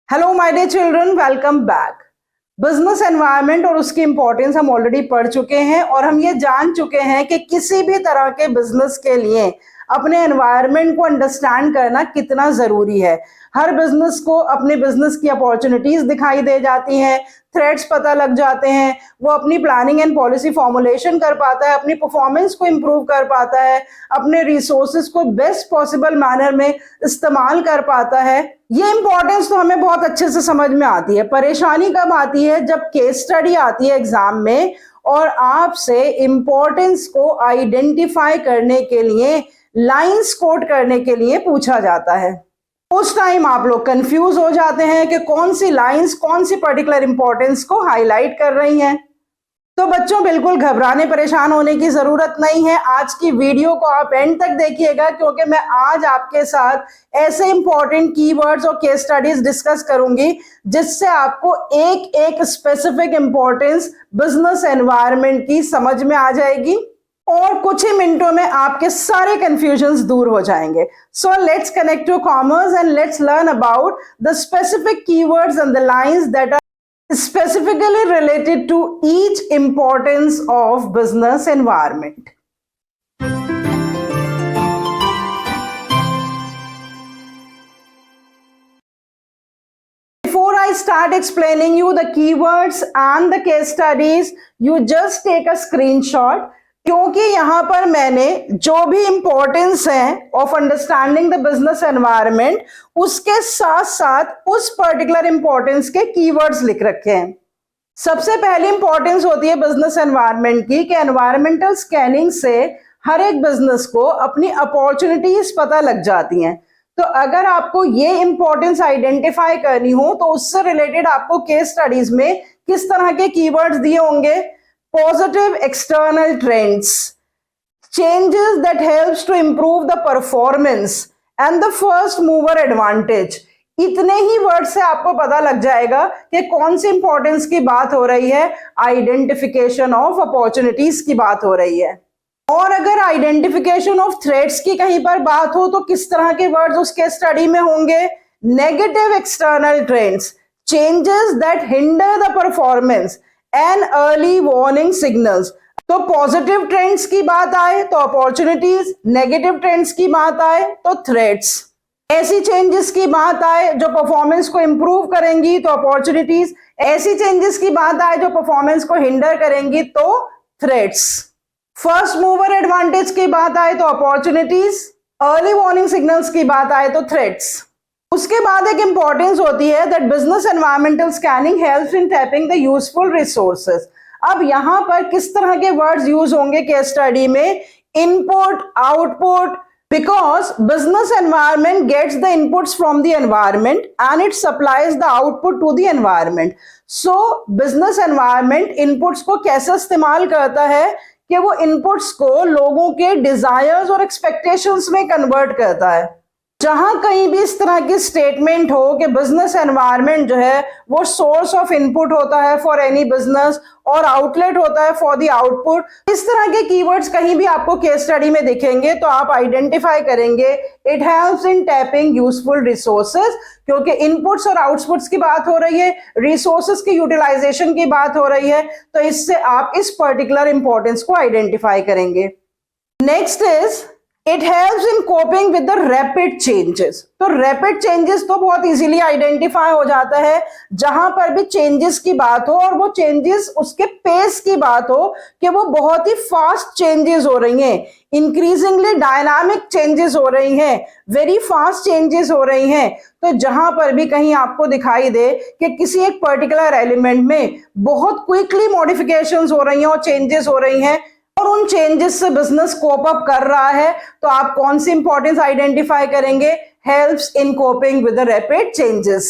Hello my dear children, welcome back. Business environment और उसकी importance हम ऑलरेडी पढ़ चुके हैं और हम ये जान चुके हैं कि किसी भी तरह के बिजनेस के लिए अपने एनवायरनमेंट को अंडरस्टैंड करना कितना जरूरी है। हर बिजनेस को अपने बिजनेस की अपॉर्चुनिटीज दिखाई दे जाती हैं, थ्रेट्स पता लग जाते हैं, वो अपनी प्लानिंग एंड पॉलिसी फॉर्मुलेशन कर पाता है, अपनी परफॉर्मेंस को इम्प्रूव कर पाता है, अपने रिसोर्सेज को बेस्ट पॉसिबल मैनर में इस्तेमाल कर पाता है। ये इंपॉर्टेंस तो हमें बहुत अच्छे से समझ में आती है। परेशानी कब आती है? जब केस स्टडी आती है एग्जाम में और आपसे इंपॉर्टेंस को आइडेंटिफाई करने के लिए, लाइंस कोट करने के लिए पूछा जाता है। उस टाइम आप लोग कंफ्यूज हो जाते हैं कि कौन सी लाइंस कौन सी पर्टिकुलर इंपॉर्टेंस को हाईलाइट कर रही हैं। तो बच्चों, बिल्कुल घबराने परेशान होने की जरूरत नहीं है। आज की वीडियो को आप एंड तक देखिएगा क्योंकि मैं आज आपके साथ ऐसे इंपॉर्टेंट कीवर्ड्स और केस स्टडीज डिस्कस करूंगी जिससे आपको एक एक स्पेसिफिक इंपॉर्टेंस बिजनेस एनवायरनमेंट की समझ में आ जाएगी और कुछ ही मिनटों में आपके सारे कंफ्यूजन्स दूर हो जाएंगे। So let's connect to commerce and let's learn about the specific keywords and the lines that are specifically related to each importance of business environment. Before I start explaining you the keywords and the case studies, you just take a screenshot क्योंकि यहां पर मैंने जो भी importance है of understanding the business environment उसके साथ साथ उस पर्टिकुलर इंपॉर्टेंस के कीवर्ड्स लिख रखे हैं। सबसे पहली इंपॉर्टेंस होती है बिजनेस एनवायरनमेंट की कि एनवायरमेंटल स्कैनिंग से हर एक बिजनेस को अपनी अपॉर्चुनिटीज पता लग जाती हैं। तो अगर आपको ये इंपॉर्टेंस आइडेंटिफाई करनी हो तो उससे रिलेटेड आपको केस स्टडीज में किस तरह के कीवर्ड्स दिए होंगे? Positive external trends, changes that helps to improve the performance and the first mover advantage। इतने ही वर्ड से आपको पता लग जाएगा कि कौन सी इंपॉर्टेंस की बात हो रही है। आइडेंटिफिकेशन ऑफ अपॉर्चुनिटीज की बात हो रही है। और अगर आइडेंटिफिकेशन ऑफ थ्रेट्स की कहीं पर बात हो तो किस तरह के वर्ड्स उसके स्टडी में होंगे? Negative external trends, changes that hinder the performance and early warning signals. तो पॉजिटिव ट्रेंड्स की बात आए तो अपॉर्चुनिटीज, नेगेटिव ट्रेंड्स की बात आए तो थ्रेट्स, ऐसी चेंजेस की बात आए जो परफॉर्मेंस को इंप्रूव करेंगी तो अपॉर्चुनिटीज, ऐसी चेंजेस की बात आए जो परफॉर्मेंस को हिंडर करेंगी तो थ्रेट्स। फर्स्ट मूवर एडवांटेज की बात आए तो अपॉर्चुनिटीज, अर्ली वार्निंग सिग्नल्स की बात आए तो थ्रेट्स। उसके बाद एक इंपॉर्टेंस होती है that business environmental scanning helps in tapping the useful resources. अब यहां पर किस तरह के वर्ड्स यूज होंगे केस स्टडी में? Input, output, because business environment gets the inputs from the environment and it supplies the output to the environment. So business environment inputs को कैसे इस्तेमाल करता है कि वो inputs को लोगों के desires और expectations में convert करता है। जहां कहीं भी इस तरह की स्टेटमेंट हो कि बिजनेस एनवायरनमेंट जो है वो सोर्स ऑफ इनपुट होता है फॉर एनी बिजनेस और आउटलेट होता है फॉर द आउटपुट, इस तरह के कीवर्ड्स कहीं भी आपको केस स्टडी में दिखेंगे तो आप आइडेंटिफाई करेंगे it helps in tapping useful resources, क्योंकि इनपुट्स और आउटपुट्स की बात हो रही है, रिसोर्सेज की यूटिलाइजेशन की बात हो रही है, तो इससे आप इस पर्टिकुलर इंपॉर्टेंस को आइडेंटिफाई करेंगे। Next is it helps in coping with the rapid changes. तो रैपिड चेंजेस तो बहुत इजीली आइडेंटिफाई हो जाता है जहां पर भी चेंजेस की बात हो और वो चेंजेस उसके पेस की बात हो कि वो बहुत ही फास्ट चेंजेस हो रही हैं, इंक्रीजिंगली डायनामिक चेंजेस हो रही हैं, वेरी फास्ट चेंजेस हो रही हैं। तो जहां पर भी कहीं आपको दिखाई दे कि किसी एक पर्टिकुलर एलिमेंट में बहुत क्विकली मॉडिफिकेशंस हो रही हैं और चेंजेस हो रही हैं और उन चेंजेस से बिजनेस कोप अप कर रहा है, तो आप कौन सी इंपॉर्टेंस आइडेंटिफाई करेंगे? Helps in coping with the rapid changes.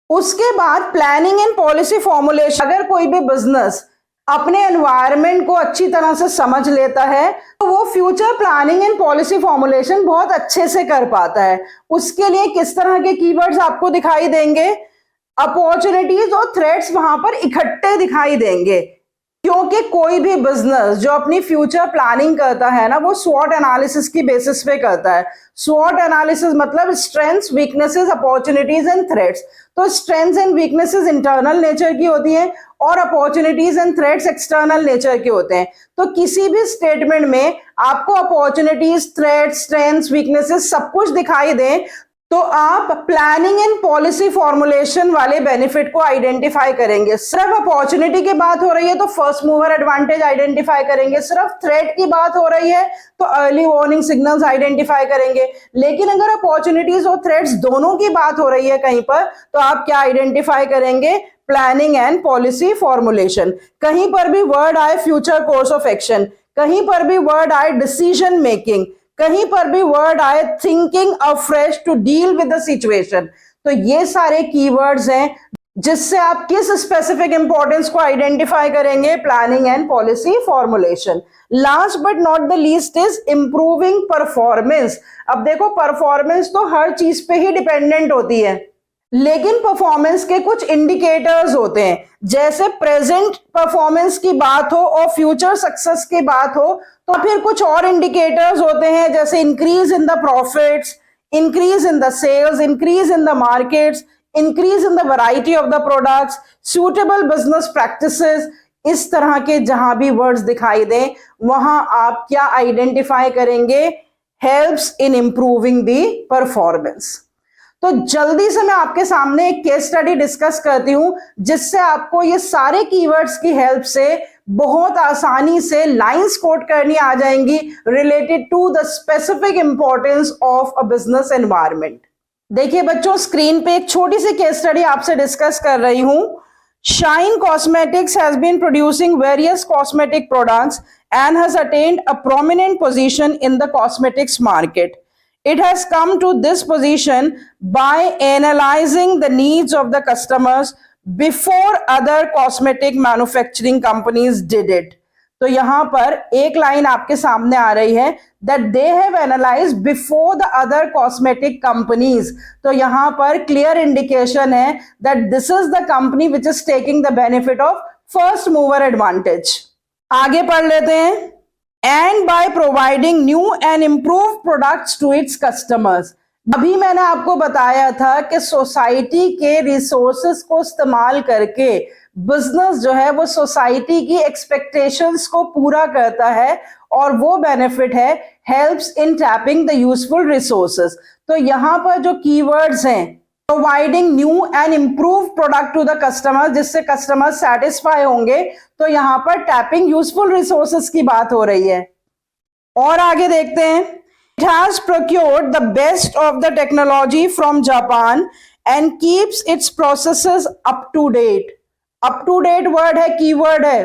उसके बाद प्लानिंग एंड पॉलिसी फॉर्मुलेशन। अगर कोई भी बिजनेस अपने एनवायरनमेंट को अच्छी तरह से समझ लेता है तो वो future planning and policy formulation बहुत अच्छे से कर पाता है। उसके लिए किस तरह के कीवर्ड्स आपको दिखाई देंगे? अपॉर्चुनिटीज और थ्रेट्स वहां पर इकट्ठे दिखाई देंगे। क्योंकि कोई भी बिजनेस जो अपनी फ्यूचर प्लानिंग करता है ना, वो स्वॉट एनालिसिस की बेसिस पे करता है। स्वॉट एनालिसिस मतलब strengths, weaknesses, opportunities and threats. तो strengths and weaknesses internal nature की होती हैं और opportunities and threats external nature के होते हैं। तो किसी भी स्टेटमेंट में आपको अपॉर्चुनिटीज, थ्रेट्स, स्ट्रेंथ्स, वीकनेसेस सब कुछ दिखाई दें तो आप प्लानिंग एंड पॉलिसी फॉर्मुलेशन वाले बेनिफिट को आइडेंटिफाई करेंगे। सिर्फ अपॉर्चुनिटी की बात हो रही है तो फर्स्ट मूवर एडवांटेज आइडेंटिफाई करेंगे, सिर्फ थ्रेट की बात हो रही है तो अर्ली वार्निंग सिग्नल्स आइडेंटिफाई करेंगे। लेकिन अगर अपॉर्चुनिटीज और थ्रेट्स दोनों की बात हो रही है कहीं पर, तो आप क्या आइडेंटिफाई करेंगे? Planning and policy formulation. कहीं पर भी वर्ड आए फ्यूचर कोर्स ऑफ एक्शन, कहीं पर भी वर्ड आए डिसीजन मेकिंग, कहीं पर भी वर्ड आए thinking afresh to deal with the situation, तो ये सारे कीवर्ड्स हैं जिससे आप किस स्पेसिफिक इंपॉर्टेंस को आइडेंटिफाई करेंगे? Planning and policy formulation. Last but not the least is improving performance. अब देखो, परफॉर्मेंस तो हर चीज पे ही डिपेंडेंट होती है, लेकिन परफॉर्मेंस के कुछ इंडिकेटर्स होते हैं। जैसे प्रेजेंट परफॉर्मेंस की बात हो और फ्यूचर सक्सेस की बात हो, तो फिर कुछ और इंडिकेटर्स होते हैं, जैसे increase in the profits, increase in the sales, increase in the markets, increase in the variety of the products, suitable business practices. इस तरह के जहां भी वर्ड्स दिखाई दें, वहां आप क्या आइडेंटिफाई करेंगे? Helps in improving the performance. तो जल्दी से मैं आपके सामने एक केस स्टडी डिस्कस करती हूं, जिससे आपको ये सारे कीवर्ड्स की हेल्प से बहुत आसानी से लाइंस कोट करनी आ जाएंगी related to the specific importance of a business environment. देखिए बच्चों, स्क्रीन पे एक छोटी सी केस स्टडी आपसे डिस्कस कर रही हूं। Shine Cosmetics has been producing various cosmetic products and has attained a prominent position in the cosmetics market. It has come to this position by analyzing the needs of the customers before other cosmetic manufacturing companies did it. तो यहां पर एक line आपके सामने आ रही है that they have analyzed before the other cosmetic companies. तो यहां पर क्लियर इंडिकेशन है that this is the company which is taking the benefit of first mover advantage. आगे पढ़ लेते हैं। And by providing new and improved products to its customers. अभी मैंने आपको बताया था कि सोसाइटी के रिसोर्सेस को इस्तेमाल करके बिजनेस जो है वो सोसाइटी की एक्सपेक्टेशंस को पूरा करता है, और वो बेनिफिट है helps in tapping the useful resources. तो यहां पर जो कीवर्ड्स हैं, providing new and improve product to the customer, जिससे कस्टमर सेटिस्फाई होंगे, तो यहां पर टैपिंग यूजफुल रिसोर्सेस की बात हो रही है। और आगे देखते हैं। It has procured the best of the technology from Japan and keeps its processes up to date. Up to date word है, कीवर्ड है।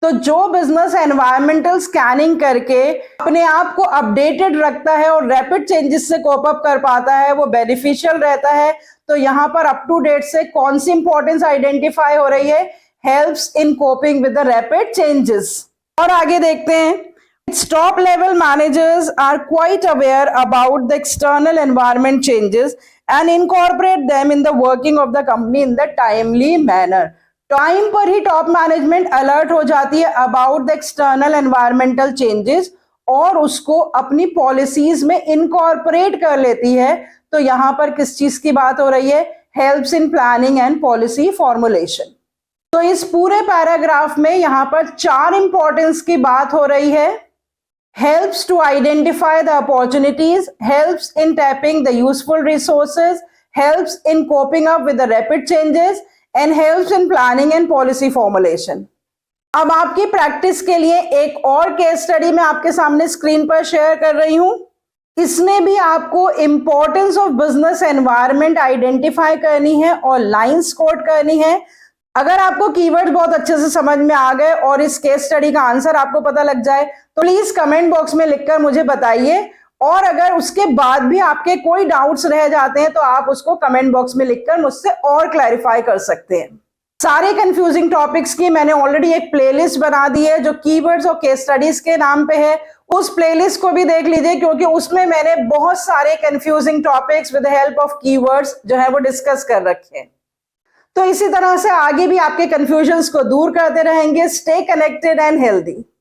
तो जो बिजनेस एनवायरमेंटल स्कैनिंग करके अपने आप को अपडेटेड रखता है और रैपिड चेंजेस से कोप अप कर पाता है, वो बेनिफिशियल रहता है। तो यहां पर अप टू डेट से कौन सी इंपॉर्टेंस आइडेंटिफाई हो रही है? Helps in coping with the rapid changes. और आगे देखते हैं। Its top level managers are quite aware about the external environment changes and incorporate them in the working of the company in the timely manner. Time पर ही top management alert हो जाती है about the external environmental changes और उसको अपनी policies में incorporate कर लेती है। तो यहां पर किस चीज की बात हो रही है? Helps in planning and policy formulation. तो इस पूरे पैराग्राफ में यहां पर 4 इंपॉर्टेंस की बात हो रही है। Helps to identify the opportunities, helps in tapping the useful resources, helps in coping up with the rapid changes, and helps in planning and policy formulation. अब आपकी प्रैक्टिस के लिए एक और केस स्टडी मैं आपके सामने स्क्रीन पर शेयर कर रही हूं। इसमें भी आपको importance of business environment identify करनी है और लाइंस कोट करनी है। अगर आपको कीवर्ड बहुत अच्छे से समझ में आ गए और इस केस स्टडी का आंसर आपको पता लग जाए, तो प्लीज कमेंट बॉक्स में लिखकर मुझे बताइए। और अगर उसके बाद भी आपके कोई डाउट्स रह जाते हैं तो आप उसको कमेंट बॉक्स में लिखकर मुझसे और क्लैरिफाई कर सकते हैं। सारे कंफ्यूजिंग टॉपिक्स की मैंने ऑलरेडी एक प्लेलिस्ट बना दी है जो कीवर्ड्स और केस स्टडीज के नाम पे है। उस प्लेलिस्ट को भी देख लीजिए, क्योंकि उसमें मैंने बहुत सारे confusing topics with the help of keywords जो है वो डिस्कस कर रखे हैं। तो इसी तरह से आगे भी आपके कंफ्यूजन्स को दूर करते रहेंगे। Stay connected and healthy.